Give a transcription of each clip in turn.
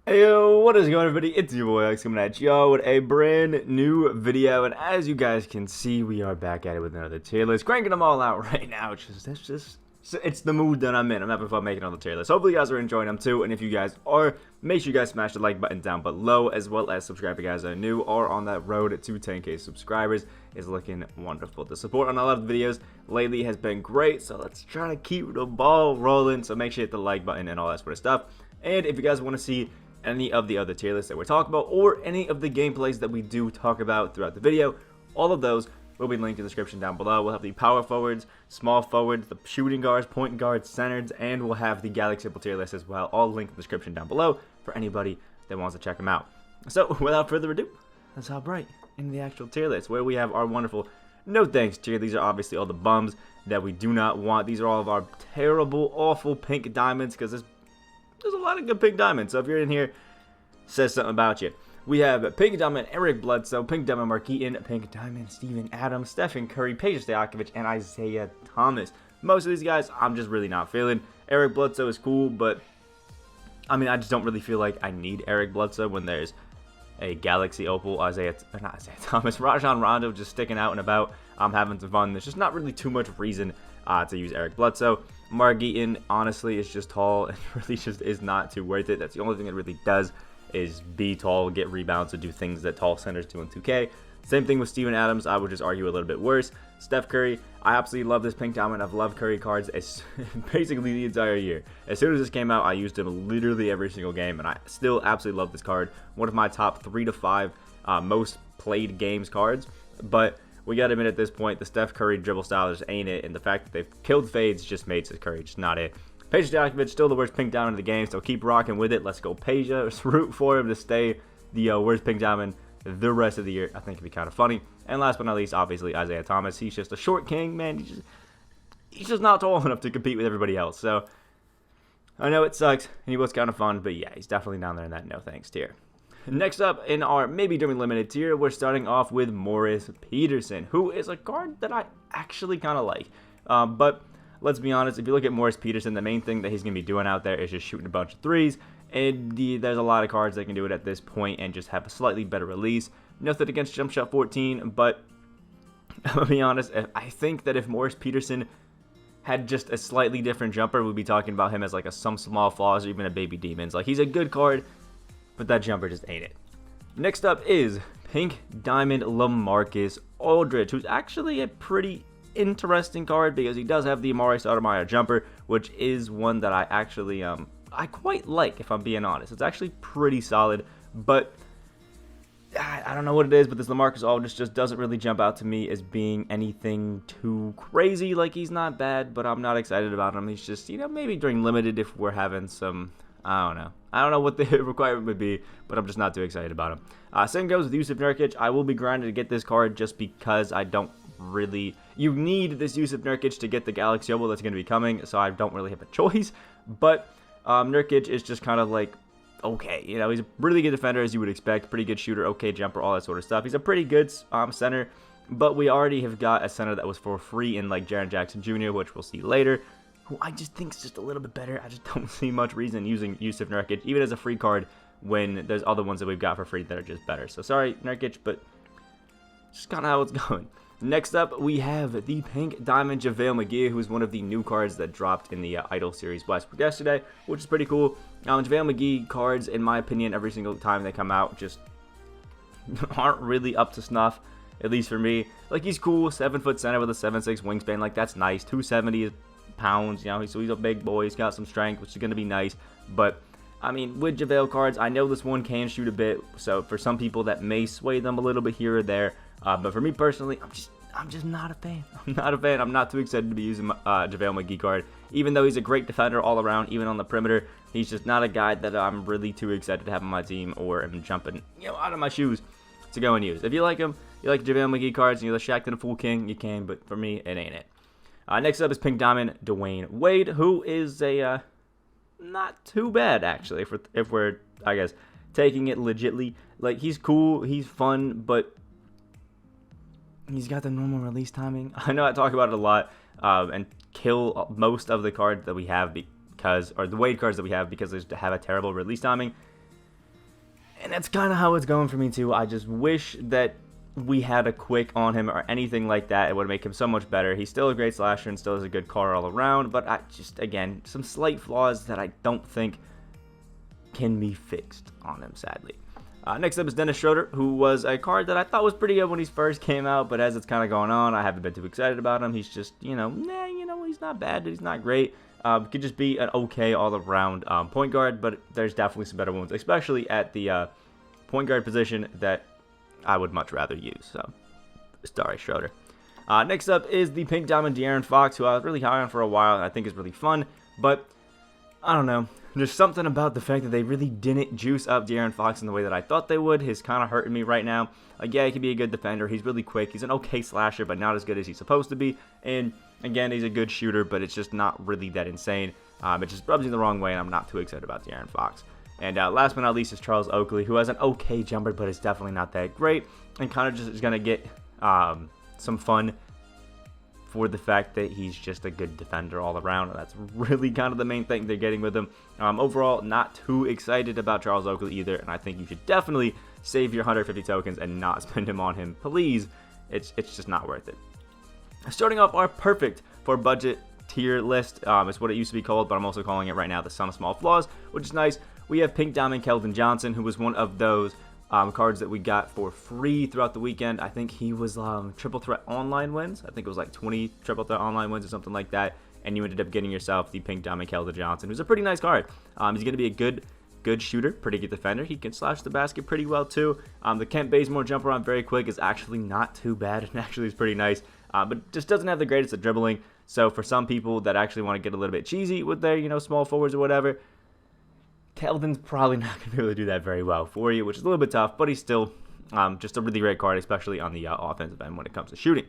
Hey yo, what is going on, everybody? It's your boy Alex coming at y'all with a brand new video, and as you guys can see, we are back at it with another tier list, cranking them all out right now. It's the mood that I'm in. I'm having fun making all the tier lists. Hopefully you guys are enjoying them too, and if you guys are, make sure you guys smash the like button down below, as well as subscribe if you guys are new or on that road to 10K subscribers. Is looking wonderful. The support on a lot of the videos lately has been great, so let's try to keep the ball rolling. So make sure you hit the like button and all that sort of stuff. And if you guys want to see any of the other tier lists that we're talking about, or any of the gameplays that we do talk about throughout the video, all of those will be linked in the description down below. We'll have the power forwards, small forwards, the shooting guards, point guards, centers, and we'll have the Galaxy tier list as well, all linked in the description down below for anybody that wants to check them out. So without further ado, let's hop right into the actual tier list, where we have our wonderful no thanks tier. These are obviously all the bums that we do not want. These are all of our terrible, awful pink diamonds, because there's a lot of good pink diamonds, so if you're in here, says something about you. We have Pink Diamond Eric Bledsoe, Pink Diamond Mark Eaton, Pink Diamond Steven Adams, Stephen Curry, Peja Stojakovic, and Isaiah Thomas. Most of these guys, I'm just really not feeling. Eric Bledsoe is cool, but I mean, I just don't really feel like I need Eric Bledsoe when there's a Galaxy Opal, Thomas, Rajon Rondo just sticking out and about. I'm having some fun. There's just not really too much reason to use Eric Bledsoe. Mark Eaton, honestly, is just tall and really just is not too worth it. That's the only thing it really does, is be tall, get rebounds, and do things that tall centers do in 2K. Same thing with Steven Adams. I would just argue a little bit worse. Steph Curry, I absolutely love this pink diamond. I've loved Curry cards basically the entire year. As soon as this came out, I used him literally every single game, and I still absolutely love this card. One of my top 3 to 5 most played games cards. But we gotta admit, at this point, the Steph Curry dribble style just ain't it, and the fact that they've killed fades just made Steph Curry just not it. Peja Stojakovic, still the worst pink diamond in the game, so keep rocking with it. Let's go Peja. Let's root for him to stay the worst pink diamond the rest of the year. I think it'd be kind of funny. And last but not least, obviously, Isaiah Thomas. He's just a short king, man. He's just not tall enough to compete with everybody else. So I know it sucks, and he was kind of fun, but yeah, he's definitely down there in that no thanks tier. Next up in our maybe during limited tier, we're starting off with Morris Peterson, who is a card that I actually kind of like. But let's be honest, if you look at Morris Peterson, the main thing that he's going to be doing out there is just shooting a bunch of threes. And there's a lot of cards that can do it at this point and just have a slightly better release. Nothing against Jump Shot 14, but I'm going to be honest, I think that if Morris Peterson had just a slightly different jumper, we'd be talking about him as like some small flaws or even a baby demons. Like, he's a good card, but that jumper just ain't it. Next up is Pink Diamond LaMarcus Aldridge, who's actually a pretty interesting card because he does have the Amari Stoudemire jumper, which is one that I actually I quite like, if I'm being honest. It's actually pretty solid, but I don't know what it is, but this LaMarcus Aldridge just doesn't really jump out to me as being anything too crazy. Like, he's not bad, but I'm not excited about him. He's just, you know, maybe during limited if we're having some, I don't know what the requirement would be, but I'm just not too excited about him. Same goes with Yusuf Nurkic. I will be grinding to get this card just because I don't really, you need this Yusuf Nurkic to get the Galaxy Opal that's going to be coming, so I don't really have a choice. But Nurkic is just kind of like, okay, you know, he's a really good defender, as you would expect, pretty good shooter, okay jumper, all that sort of stuff. He's a pretty good center, but we already have got a center that was for free in like Jaren Jackson Jr., which we'll see later, who I just think is just a little bit better. I just don't see much reason using Yusuf Nurkic, even as a free card, when there's other ones that we've got for free that are just better. So sorry, Nurkic, but just kind of how it's going. Next up, we have the Pink Diamond JaVale McGee, who is one of the new cards that dropped in the Idol Series Westbrook yesterday, which is pretty cool. JaVale McGee cards, in my opinion, every single time they come out, just aren't really up to snuff, at least for me. Like, he's cool, 7-foot center with a 7'6" wingspan, like, that's nice. 270 pounds, you know, so he's a big boy, he's got some strength, which is going to be nice. But I mean, with JaVale cards, I know this one can shoot a bit, so for some people that may sway them a little bit here or there. But for me personally, I'm just not a fan. I'm not a fan. I'm not too excited to be using JaVale McGee card. Even though he's a great defender all around, even on the perimeter, he's just not a guy that I'm really too excited to have on my team or am jumping, you know, out of my shoes to go and use. If you like him, you like JaVale McGee cards, and you're the Shaq and a Fool King, you can, but for me, it ain't it. Next up is Pink Diamond Dwayne Wade, who is a not too bad, actually, if we're, I guess, taking it legitly. Like, he's cool, he's fun, but he's got the normal release timing. I know I talk about it a lot and kill most of the cards that we have because, or the Wade cards that we have, because they have a terrible release timing. And that's kind of how it's going for me too. I just wish that we had a quick on him or anything like that. It would make him so much better. He's still a great slasher and still is a good card all around, but I just, again, some slight flaws that I don't think can be fixed on him, sadly. Next up is Dennis Schroeder, who was a card that I thought was pretty good when he first came out, but as it's kind of going on, I haven't been too excited about him. He's just, he's not bad, but he's not great. Could just be an okay all-around point guard, but there's definitely some better ones, especially at the point guard position that I would much rather use. So, sorry, Schroeder. Next up is the Pink Diamond De'Aaron Fox, who I was really high on for a while, and I think is really fun, but I don't know. There's something about the fact that they really didn't juice up De'Aaron Fox in the way that I thought they would. He's kind of hurting me right now. Yeah, he can be a good defender. He's really quick. He's an okay slasher, but not as good as he's supposed to be. And again, he's a good shooter, but it's just not really that insane. It just rubs me the wrong way, and I'm not too excited about De'Aaron Fox. And last but not least is Charles Oakley, who has an okay jumper, but it's definitely not that great. And kind of just is going to get some fun for the fact that he's just a good defender all around. That's really kind of the main thing they're getting with him. Overall, not too excited about Charles Oakley either, and I think you should definitely save your 150 tokens and not spend him on him. Please, it's just not worth it. Starting off our perfect for budget tier list, is what it used to be called, but I'm also calling it right now the Sum of Small Flaws, which is nice. We have Pink Diamond Keldon Johnson, who was one of those cards that we got for free throughout the weekend. I think he was triple threat online wins. I think it was like 20 triple threat online wins or something like that. And you ended up getting yourself the Pink Diamond Keldon Johnson, who's a pretty nice card. He's going to be a good shooter, pretty good defender. He can slash the basket pretty well too. The Kent Bazemore jumper on very quick is actually not too bad. It actually is pretty nice, but just doesn't have the greatest at dribbling. So for some people that actually want to get a little bit cheesy with their small forwards or whatever, Keldon's probably not going to be able to do that very well for you, which is a little bit tough, but he's still just a really great card, especially on the offensive end when it comes to shooting.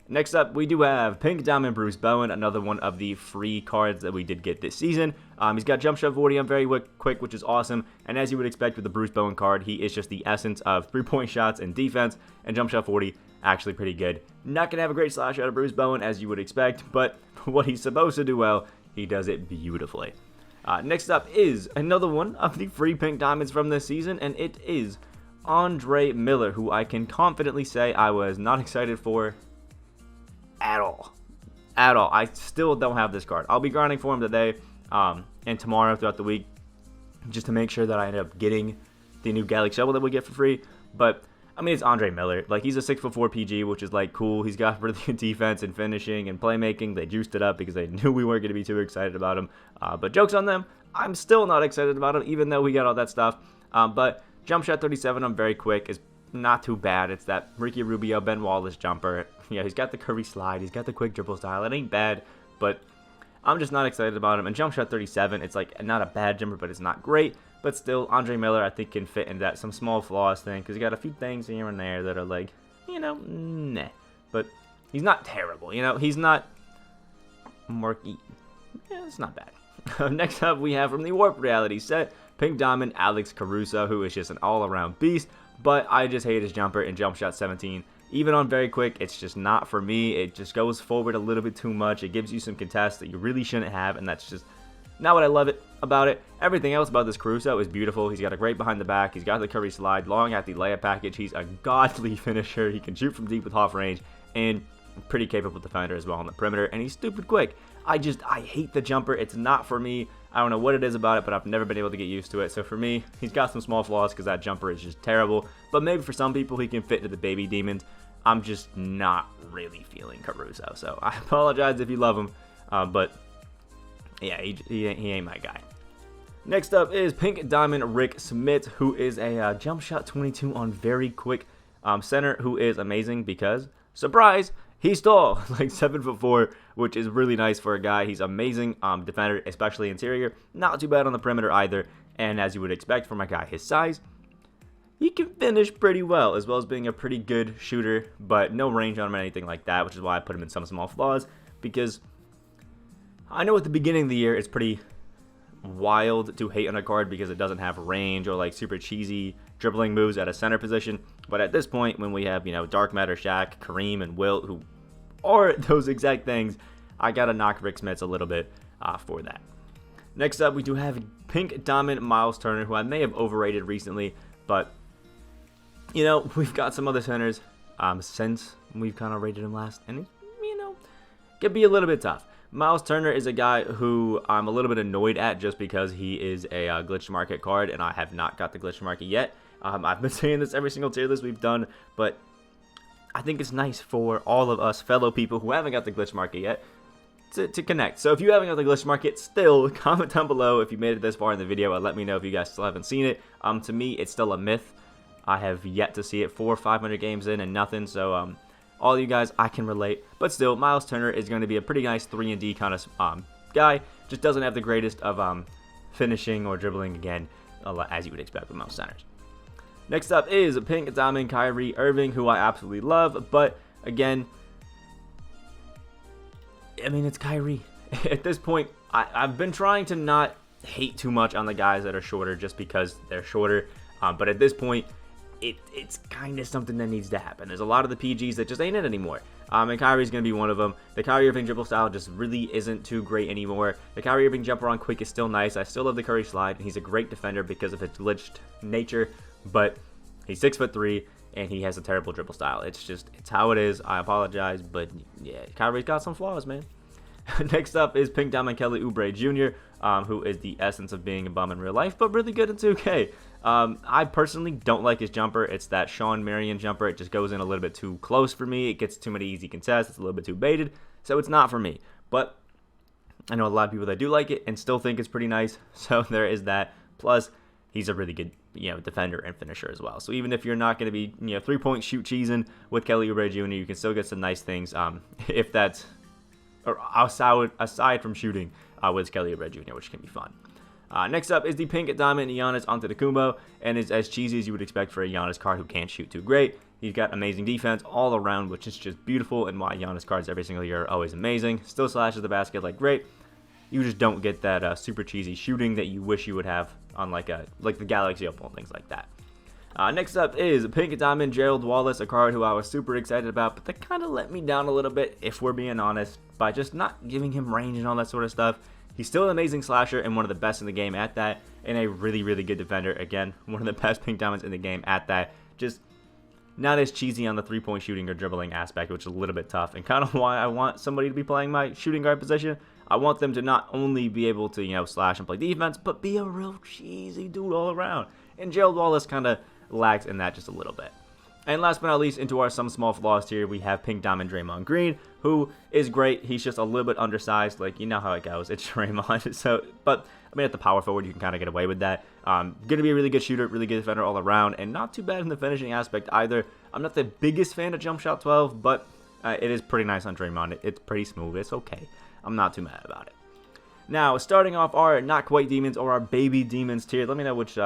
Next up, we do have Pink Diamond Bruce Bowen, another one of the free cards that we did get this season. He's got jump shot 40 on very quick, which is awesome, and as you would expect with the Bruce Bowen card, he is just the essence of three-point shots and defense, and jump shot 40, actually pretty good. Not going to have a great slash out of Bruce Bowen, as you would expect, but for what he's supposed to do well, he does it beautifully. Next up is another one of the free Pink Diamonds from this season, and it is Andre Miller, who I can confidently say I was not excited for at all. I still don't have this card. I'll be grinding for him today and tomorrow throughout the week just to make sure that I end up getting the new Gallic Shovel that we get for free. But I mean, it's Andre Miller. Like, he's a 6'4" PG, which is like cool. He's got really good defense and finishing and playmaking. They juiced it up because they knew we weren't going to be too excited about him. But jokes on them. I'm still not excited about him, even though we got all that stuff. But jump shot 37 on very quick is not too bad. It's that Ricky Rubio, Ben Wallace jumper. Yeah, he's got the Curry slide. He's got the quick dribble style. It ain't bad, but I'm just not excited about him. And jump shot 37, it's like not a bad jumper, but it's not great. But still, Andre Miller, I think, can fit into that some small flaws thing, because he got a few things here and there that are like, nah. But he's not terrible, He's not murky. Yeah, it's not bad. Next up, we have from the Warp Reality set, Pink Diamond Alex Caruso, who is just an all-around beast. But I just hate his jumper in jump shot 17. Even on very quick, it's just not for me. It just goes forward a little bit too much. It gives you some contests that you really shouldn't have, and that's just not what I love about it. Everything else about this Caruso is beautiful. He's got a great behind the back. He's got the Curry slide, long at the layup package. He's a godly finisher. He can shoot from deep with half range, and pretty capable defender as well on the perimeter, and he's stupid quick. I hate the jumper. It's not for me. I don't know what it is about it, but I've never been able to get used to it. So for me, he's got some small flaws because that jumper is just terrible. But maybe for some people, he can fit into the baby demons. I'm just not really feeling Caruso. So I apologize if you love him. But yeah, he ain't my guy. Next up is Pink Diamond Rick Smith, who is a jump shot 22 on very quick center, who is amazing because, surprise, he's tall, like 7'4", which is really nice for a guy. He's amazing defender, especially interior. Not too bad on the perimeter either. And as you would expect from a guy his size, he can finish pretty well, as well as being a pretty good shooter, but no range on him or anything like that, which is why I put him in some small flaws, because I know at the beginning of the year it's pretty wild to hate on a card because it doesn't have range or like super cheesy dribbling moves at a center position. But at this point, when we have, Dark Matter, Shaq, Kareem, and Wilt, who are those exact things, I gotta knock Rick Smith a little bit for that. Next up, we do have Pink Diamond Miles Turner, who I may have overrated recently, But, you know, we've got some other centers since we've kind of rated him last, and, you know, could be a little bit tough. Miles Turner is a guy who I'm a little bit annoyed at just because he is a glitch market card, and I have not got the glitch market yet. I've been saying this every single tier list we've done, but I think it's nice for all of us fellow people who haven't got the glitch market yet to connect. So if you haven't got the glitch market still, comment down below if you made it this far in the video and let me know if you guys still haven't seen it. To me, it's still a myth. I have yet to see it 400 or 500 games in and nothing, so all you guys, I can relate. But still, Miles Turner is going to be a pretty nice 3-and-D kind of guy. Just doesn't have the greatest of finishing or dribbling, again, as you would expect with most centers. Next up is Pink Diamond Kyrie Irving, who I absolutely love. But, again, I mean, it's Kyrie. At this point, I've been trying to not hate too much on the guys that are shorter just because they're shorter. But at this point, it's kind of something that needs to happen. There's a lot of the PGs that just ain't it anymore. And Kyrie's going to be one of them. The Kyrie Irving dribble style just really isn't too great anymore. The Kyrie Irving jumper on quick is still nice. I still love the Curry slide, and he's a great defender because of his glitched nature. But he's 6'3", and he has a terrible dribble style. It's how it is. I apologize, but yeah, Kyrie's got some flaws, man. Next up is Pink Diamond Kelly Oubre Jr., who is the essence of being a bum in real life, but really good in 2K. I personally don't like his jumper. It's that Sean Marion jumper. It just goes in a little bit too close for me. It gets too many easy contests. It's a little bit too baited, so it's not for me. But I know a lot of people that do like it and still think it's pretty nice, so there is that. Plus, he's a really good, defender and finisher as well. So even if you're not going to be, 3-point shoot cheesing with Kelly Oubre Jr., you can still get some nice things. If that's, or aside from shooting with Kelly Oubre Jr., which can be fun. Next up is the Pink Diamond Giannis Antetokounmpo, and is as cheesy as you would expect for a Giannis card who can't shoot too great. He's got amazing defense all around, which is just beautiful, and why Giannis cards every single year are always amazing. Still slashes the basket like great. You just don't get that super cheesy shooting that you wish you would have on like the Galaxy Opal and things like that. Next up is Pink Diamond Gerald Wallace, a card who I was super excited about, but that kind of let me down a little bit, if we're being honest, by just not giving him range and all that sort of stuff. He's still an amazing slasher and one of the best in the game at that, and a really, really good defender. Again, one of the best Pink Diamonds in the game at that. Just not as cheesy on the 3-point shooting or dribbling aspect, which is a little bit tough, and kind of why I want somebody to be playing my shooting guard position. I want them to not only be able to, slash and play defense, but be a real cheesy dude all around. And Gerald Wallace kind of lags in that just a little bit. And last but not least, into our some small flaws here, we have Pink Diamond Draymond Green, who is great. He's just a little bit undersized. Like, you know how it goes. It's Draymond. So, but, I mean, at the power forward, you can kind of get away with that. Going to be a really good shooter, really good defender all around, and not too bad in the finishing aspect either. I'm not the biggest fan of Jump Shot 12, but it is pretty nice on Draymond. It's pretty smooth. It's okay. I'm not too mad about it. Now, starting off our Not Quite Demons or our Baby Demons tier. Let me know which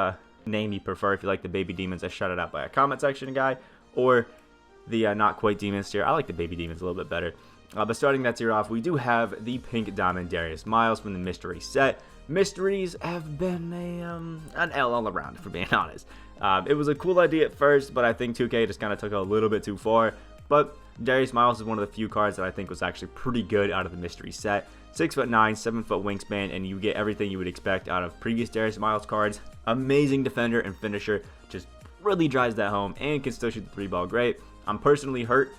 name you prefer. If you like the Baby Demons, I shout it out by a comment section guy, or the Not Quite Demons tier. I like the Baby Demons a little bit better. But starting that tier off, we do have the Pink Diamond Darius Miles from the Mystery set. Mysteries have been an L all around, if we're being honest. It was a cool idea at first, but I think 2K just kind of took it a little bit too far. But Darius Miles is one of the few cards that I think was actually pretty good out of the Mystery set. 6'9", 7-foot wingspan, and you get everything you would expect out of previous Darius Miles cards. Amazing defender and finisher, just really drives that home and can still shoot the 3-ball great. I'm personally hurt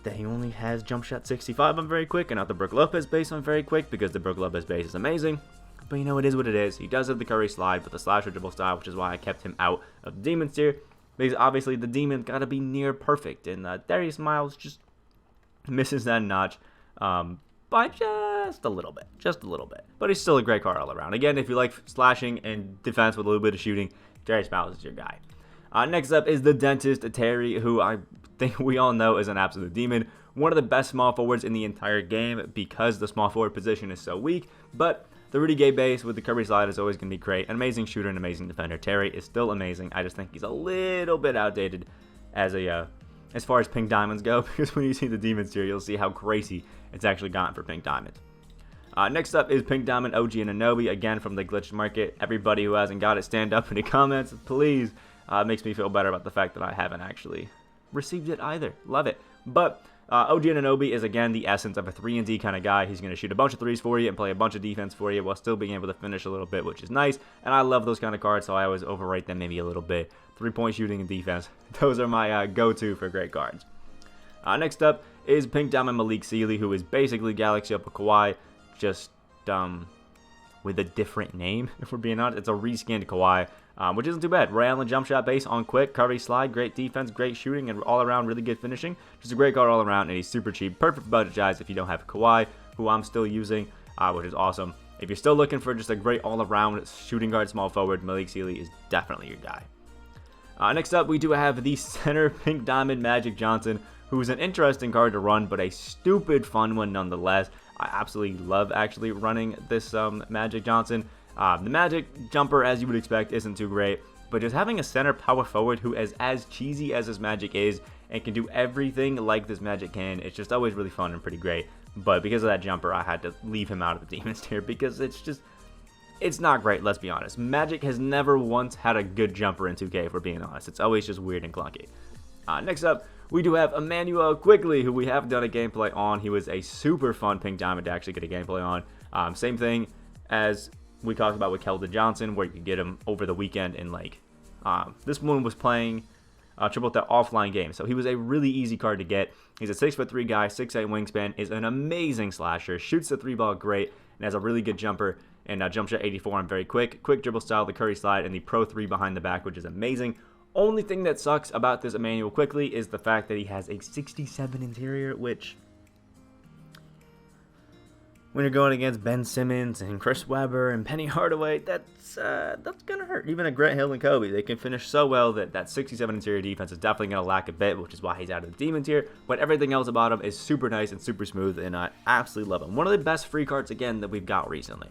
that he only has jump shot 65 on very quick and not the Brook Lopez base on very quick, because the Brook Lopez base is amazing. But it is what it is. He does have the Curry slide with the slasher dribble style, which is why I kept him out of the Demons tier, because obviously the Demons got to be near perfect, and Darius Miles just misses that notch by just a little bit. But he's still a great card all around. Again, if you like slashing and defense with a little bit of shooting, Darius Miles is your guy. Next up is the Dentist Terry, who I think we all know is an absolute demon. One of the best small forwards in the entire game because the small forward position is so weak. But the Rudy Gay base with the Curry slide is always going to be great. An amazing shooter and amazing defender. Terry is still amazing. I just think he's a little bit outdated as far as Pink Diamonds go, because when you see the Demons here, you'll see how crazy it's actually gotten for Pink Diamonds. Next up is Pink Diamond OG Anunoby, again from the glitched market. Everybody who hasn't got it, stand up in the comments, please. It makes me feel better about the fact that I haven't actually received it either. Love it. But OG Anunoby is, again, the essence of a 3-and-D kind of guy. He's going to shoot a bunch of threes for you and play a bunch of defense for you while still being able to finish a little bit, which is nice. And I love those kind of cards, so I always overrate them maybe a little bit. 3-point shooting and defense. Those are my go-to for great cards. Next up is Pink Diamond Malik Sealy, who is basically Galaxy Up a Kawhi, just with a different name, if we're being honest. It's a reskinned Kawhi, which isn't too bad. Ray Allen jump shot base on quick, Curry slide, great defense, great shooting, and all around really good finishing. Just a great card all around, and he's super cheap. Perfect budget size if you don't have Kawhi, who I'm still using, which is awesome. If you're still looking for just a great all-around shooting guard small forward, Malik Sealy is definitely your guy. Next up, we do have the center Pink Diamond Magic Johnson, who's an interesting card to run, but a stupid fun one nonetheless. I absolutely love actually running this Magic Johnson. The Magic jumper, as you would expect, isn't too great, but just having a center power forward who is as cheesy as this Magic is and can do everything like this Magic can, it's just always really fun and pretty great. But because of that jumper, I had to leave him out of the Demons tier because it's not great, let's be honest. Magic has never once had a good jumper in 2K, if we're being honest. It's always just weird and clunky. Next up, we do have Emmanuel Quickly, who we have done a gameplay on. He was a super fun Pink Diamond to actually get a gameplay on. Same thing as we talked about with Keldon Johnson, where you could get him over the weekend in this one was playing triple threat offline game. So he was a really easy card to get. He's a 6'3" guy, 6'8" wingspan, is an amazing slasher, shoots the 3-ball great, and has a really good jumper. And jump shot 84 on very quick dribble style, the Curry slide, and the Pro 3 behind the back, which is amazing. Only thing that sucks about this Emmanuel Quickly is the fact that he has a 67 interior, which, when you're going against Ben Simmons and Chris Webber and Penny Hardaway, that's gonna hurt. Even a Grant Hill and Kobe, they can finish so well that 67 interior defense is definitely gonna lack a bit, which is why he's out of the Demon tier. But everything else about him is super nice and super smooth, and I absolutely love him. One of the best free cards again that we've got recently.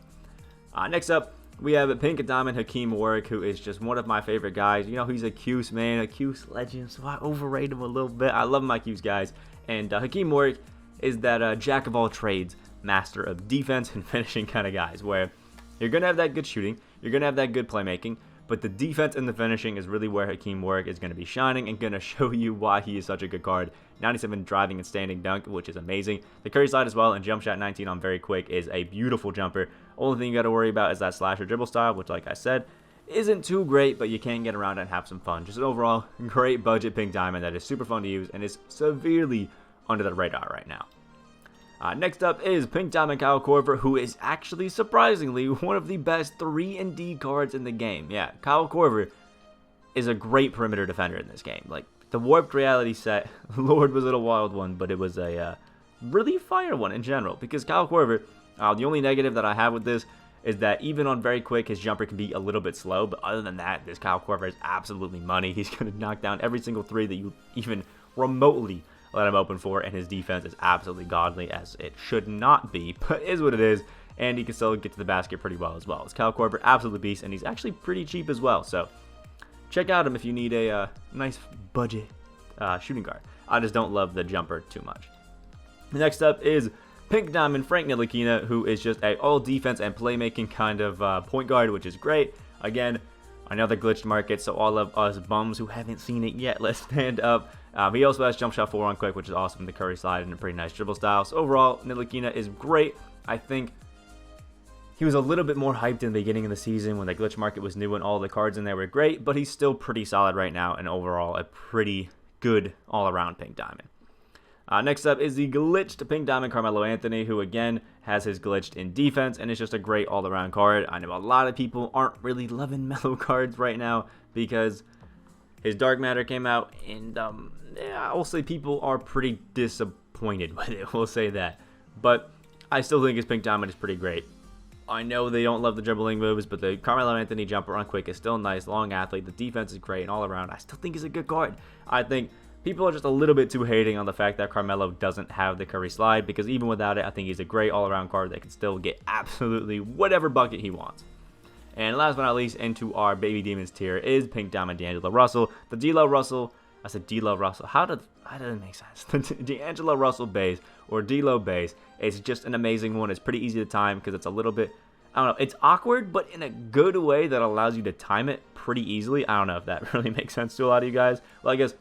Next up, we have Pink Diamond Hakim Warrick, who is just one of my favorite guys. You know, he's a Cuse man, a Cuse legend, so I overrate him a little bit. I love my Cuse guys. And Hakim Warrick is that jack of all trades, master of defense and finishing kind of guys, where you're going to have that good shooting, you're going to have that good playmaking, but the defense and the finishing is really where Hakim Warrick is going to be shining and going to show you why he is such a good card. 97 driving and standing dunk, which is amazing. The Curry slide as well, and jump shot 19 on very quick is a beautiful jumper. Only thing you got to worry about is that slasher dribble style, which, like I said, isn't too great, but you can get around it and have some fun. Just an overall great budget Pink Diamond that is super fun to use and is severely under the radar right now. Next up is Pink Diamond Kyle Korver, who is actually, surprisingly, one of the best 3-and-D cards in the game. Yeah, Kyle Korver is a great perimeter defender in this game. Like, the Warped Reality set, Lord, was it a wild one, but it was a really fire one in general. Because Kyle Korver, the only negative that I have with this is that even on very quick, his jumper can be a little bit slow. But other than that, this Kyle Korver is absolutely money. He's going to knock down every single three that you even remotely let him open for, and his defense is absolutely godly, as it should not be, but is what it is, and he can still get to the basket pretty well as well. It's Kyle Korver, absolute beast, and he's actually pretty cheap as well, so check out him if you need a nice budget shooting guard. I just don't love the jumper too much. Next up is Pink Diamond Frank Ntilikina, who is just a all defense and playmaking kind of point guard, which is great. Again, another glitched market, so all of us bums who haven't seen it yet, let's stand up. He also has jump shot 4 on quick, which is awesome. The Curry slide and a pretty nice dribble style. So overall, Ntilikina is great. I think he was a little bit more hyped in the beginning of the season when the glitch market was new and all the cards in there were great, but he's still pretty solid right now and overall a pretty good all-around Pink Diamond. Next up is the glitched Pink Diamond Carmelo Anthony, who again has his glitched in defense and is just a great all-around card. I know a lot of people aren't really loving Melo cards right now because his Dark Matter came out, and yeah, I'll say people are pretty disappointed with it. We'll say that. But I still think his Pink Diamond is pretty great. I know they don't love the dribbling moves, but the Carmelo Anthony jumper on quick is still nice. Long athlete. The defense is great, and all around, I still think he's a good card. I think people are just a little bit too hating on the fact that Carmelo doesn't have the Curry slide, because even without it, I think he's a great all-around card that can still get absolutely whatever bucket he wants. And last but not least, into our Baby Demons tier is Pink Diamond D'Angelo Russell. The D'Lo Russell, I said D'Lo Russell. How did it make sense? The D'Angelo Russell base, or D'Lo base, is just an amazing one. It's pretty easy to time because it's a little bit, I don't know, it's awkward, but in a good way that allows you to time it pretty easily. I don't know if that really makes sense to a lot of you guys. Well, I guess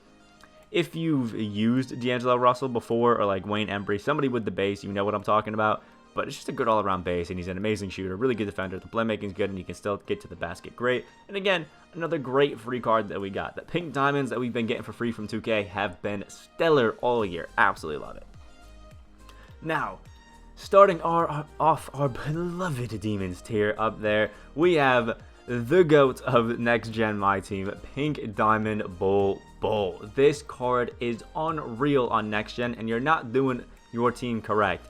if you've used D'Angelo Russell before, or like Wayne Embry, somebody with the base, you know what I'm talking about. But it's just a good all-around base, and he's an amazing shooter, really good defender. The playmaking's good, and he can still get to the basket great. And again, another great free card that we got. The pink diamonds that we've been getting for free from 2K have been stellar all year. Absolutely love it. Now, starting off our beloved Demons tier up there, we have the GOAT of Next Gen My Team, Pink Diamond Bull. This card is unreal on Next Gen, and you're not doing your team correct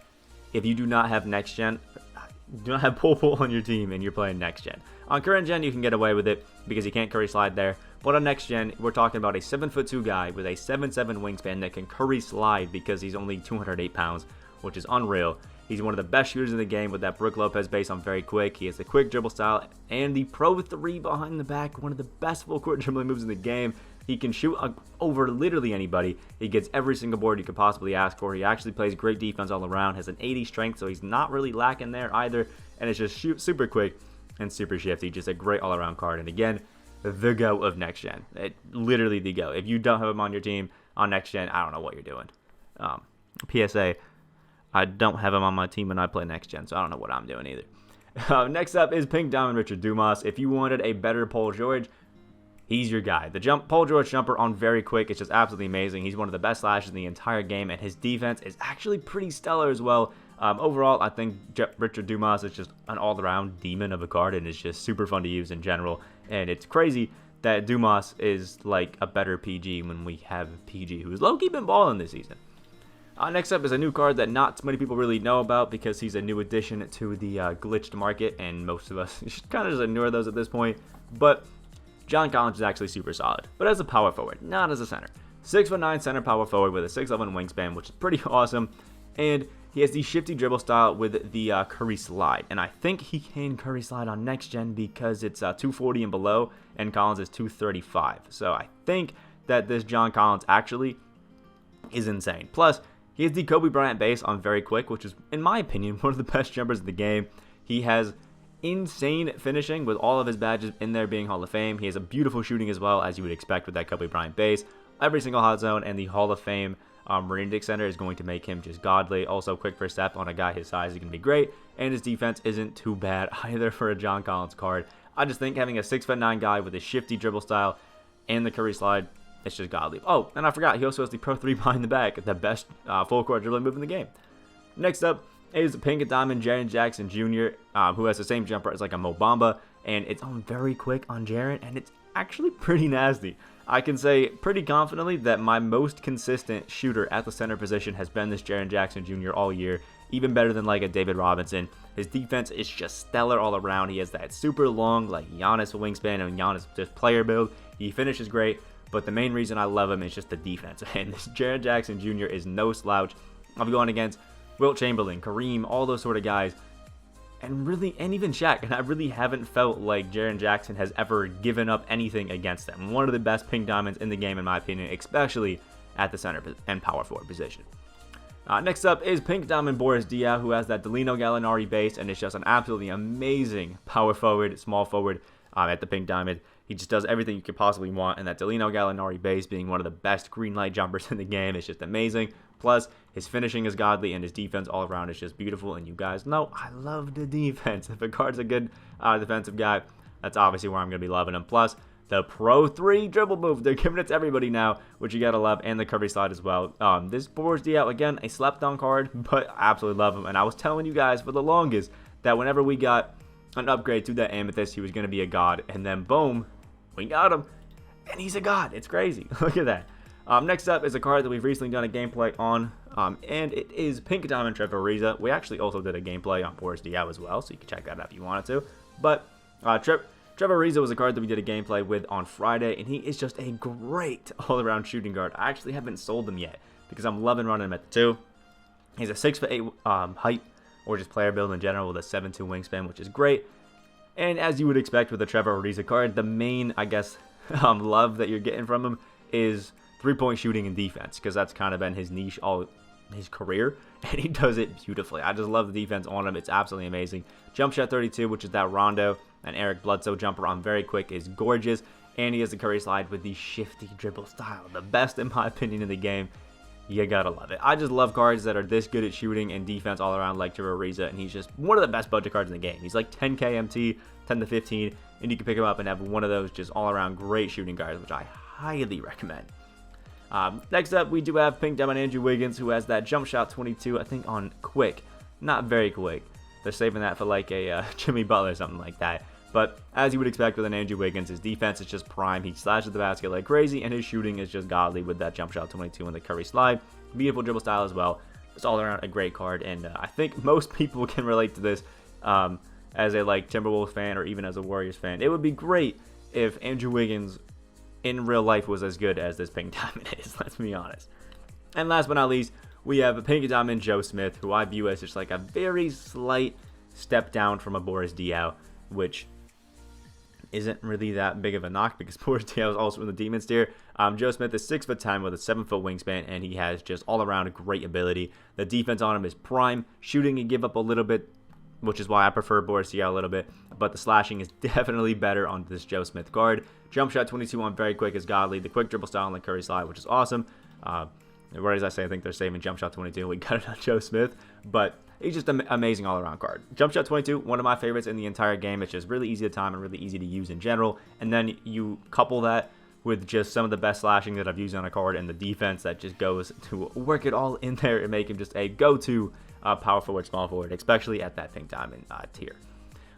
if you do not have Next Gen, do not have Bull on your team and you're playing Next Gen. On current gen, you can get away with it because you can't curry slide there. But on Next Gen, we're talking about a 7'2" guy with a 7'7" wingspan that can curry slide because he's only 208 pounds, which is unreal. He's one of the best shooters in the game with that Brook Lopez base on very quick. He has the quick dribble style and the Pro 3 behind the back, one of the best full court dribbling moves in the game. He can shoot over literally anybody. He gets every single board you could possibly ask for. He actually plays great defense all around, has an 80 strength, so he's not really lacking there either. And it's just super quick and super shifty. Just a great all-around card. And again, the GOAT of Next Gen. Literally the GOAT. If you don't have him on your team on Next Gen, I don't know what you're doing. PSA, I don't have him on my team and I play Next Gen, so I don't know what I'm doing either. Next up is Pink Diamond Richard Dumas. If you wanted a better Paul George, he's your guy. The Paul George jumper on very quick is just absolutely amazing. He's one of the best slashers in the entire game, and his defense is actually pretty stellar as well. Overall, I think Richard Dumas is just an all-around demon of a card, and it's just super fun to use in general. And it's crazy that Dumas is like a better PG when we have PG, who's low-key been balling this season. Next up is a new card that not many people really know about because he's a new addition to the glitched market, and most of us should kind of just ignore those at this point. But John Collins is actually super solid, but as a power forward, not as a center. 6'9" center power forward with a 6'11" wingspan, which is pretty awesome. And he has the shifty dribble style with the curry slide. And I think he can curry slide on Next Gen because it's 240 and below, and Collins is 235. So I think that this John Collins actually is insane. Plus, he has the Kobe Bryant base on very quick, which is, in my opinion, one of the best jumpers in the game. He has insane finishing with all of his badges in there being Hall of Fame. He has a beautiful shooting as well, as you would expect with that Kobe Bryant base. Every single hot zone, and the Hall of Fame Marine Dick Center is going to make him just godly. Also, quick first step on a guy his size is going to be great, and his defense isn't too bad either for a John Collins card. I just think having a 6'9" guy with a shifty dribble style and the curry slide, it's just godly. Oh, and I forgot, he also has the Pro 3 behind the back, the best full court dribbling move in the game. Next up is Pink Diamond Jaren Jackson Jr., who has the same jumper as like a Mo Bamba, and it's on very quick on Jaren, and it's actually pretty nasty. I can say pretty confidently that my most consistent shooter at the center position has been this Jaren Jackson Jr. all year, even better than like a David Robinson. His defense is just stellar all around. He has that super long, like Giannis wingspan and Giannis just player build. He finishes great, but the main reason I love him is just the defense. And this Jaren Jackson Jr. is no slouch. I'm going against Wilt Chamberlain, Kareem, all those sort of guys, and even Shaq, and I really haven't felt like Jaren Jackson has ever given up anything against them. One of the best pink diamonds in the game, in my opinion, especially at the center and power forward position. Next up is Pink Diamond Boris Diaw, who has that Danilo Gallinari base, and it's just an absolutely amazing power forward, small forward at the Pink Diamond. He just does everything you could possibly want, and that Danilo Gallinari base being one of the best green light jumpers in the game is just amazing. Plus, his finishing is godly, and his defense all around is just beautiful, and you guys know I love the defense. If a card's a good defensive guy, that's obviously where I'm going to be loving him. Plus, the Pro 3 dribble move, they're giving it to everybody now, which you got to love, and the curvy slide as well. This Boris Diaw, again, a slept-on card, but I absolutely love him, and I was telling you guys for the longest that whenever we got an upgrade to that Amethyst, he was going to be a god, and then boom, we got him, and he's a god. It's crazy. Look at that. Next up is a card that we've recently done a gameplay on, and it is Pink Diamond Trevor Ariza. We actually also did a gameplay on Boris Diaw as well, so you can check that out if you wanted to. But Trevor Ariza was a card that we did a gameplay with on Friday, and he is just a great all-around shooting guard. I actually haven't sold him yet because I'm loving running him at the 2. He's a 6'8" height, or just player build in general with a 7'2" wingspan, which is great. And as you would expect with the Trevor Ariza card, the main, I guess, love that you're getting from him is three-point shooting and defense, because that's kind of been his niche all his career, and he does it beautifully. I just love the defense on him. It's absolutely amazing. Jump shot 32, which is that Rondo and Eric Bledsoe jumper on very quick, is gorgeous. and he has the Curry slide with the shifty dribble style. The best, in my opinion, in the game. You gotta love it. I just love cards that are this good at shooting and defense all around, like Rozier, and he's just one of the best budget cards in the game. He's like 10k MT, 10 to 15, and you can pick him up and have one of those just all around great shooting guards, which I highly recommend. Next up, we do have Pink Diamond Andrew Wiggins, who has that jump shot 22, I think on quick. Not very quick. They're saving that for like a Jimmy Butler or something like that. But as you would expect with an Andrew Wiggins, his defense is just prime. He slashes the basket like crazy, and his shooting is just godly with that jump shot 22 and the Curry slide. Beautiful dribble style as well. It's all around a great card, and I think most people can relate to this as a like Timberwolves fan or even as a Warriors fan. It would be great if Andrew Wiggins in real life was as good as this Pink Diamond is, let's be honest. And last but not least, we have a Pink Diamond Joe Smith, who I view as just like a very slight step down from a Boris Diaw, which isn't really that big of a knock because Boris Diaw is also in the Demons tier. Joe Smith is 6'10" with a 7-foot wingspan, and he has just all around a great ability. The defense on him is prime. Shooting, he give up a little bit, which is why I prefer Boris Diaw a little bit, but the slashing is definitely better on this Joe Smith card. Jump shot 22 on very quick is godly. The quick dribble style on the Curry slide, which is awesome. Right as I say, I think they're saving jump shot 22. We got it on Joe Smith, but he's just an amazing all-around card. Jump shot 22, one of my favorites in the entire game. It's just really easy to time and really easy to use in general. And then you couple that with just some of the best slashing that I've used on a card, and the defense that just goes to work it all in there and make him just a go-to power forward, small forward, especially at that Pink Diamond tier.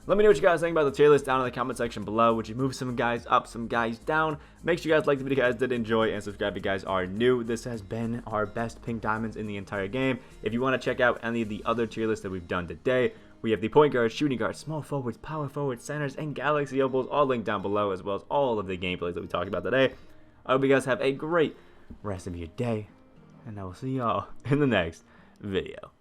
Let me know what you guys think about the tier list down in the comment section below. Would you move some guys up, some guys down? Make sure you guys like the video, guys did enjoy, and subscribe if you guys are new. This has been our best Pink Diamonds in the entire game. If you want to check out any of the other tier lists that we've done today, we have the point guards, shooting guards, small forwards, power forwards, centers, and galaxy opals all linked down below, as well as all of the gameplays that we talked about today. I hope you guys have a great rest of your day, and I will see y'all in the next video.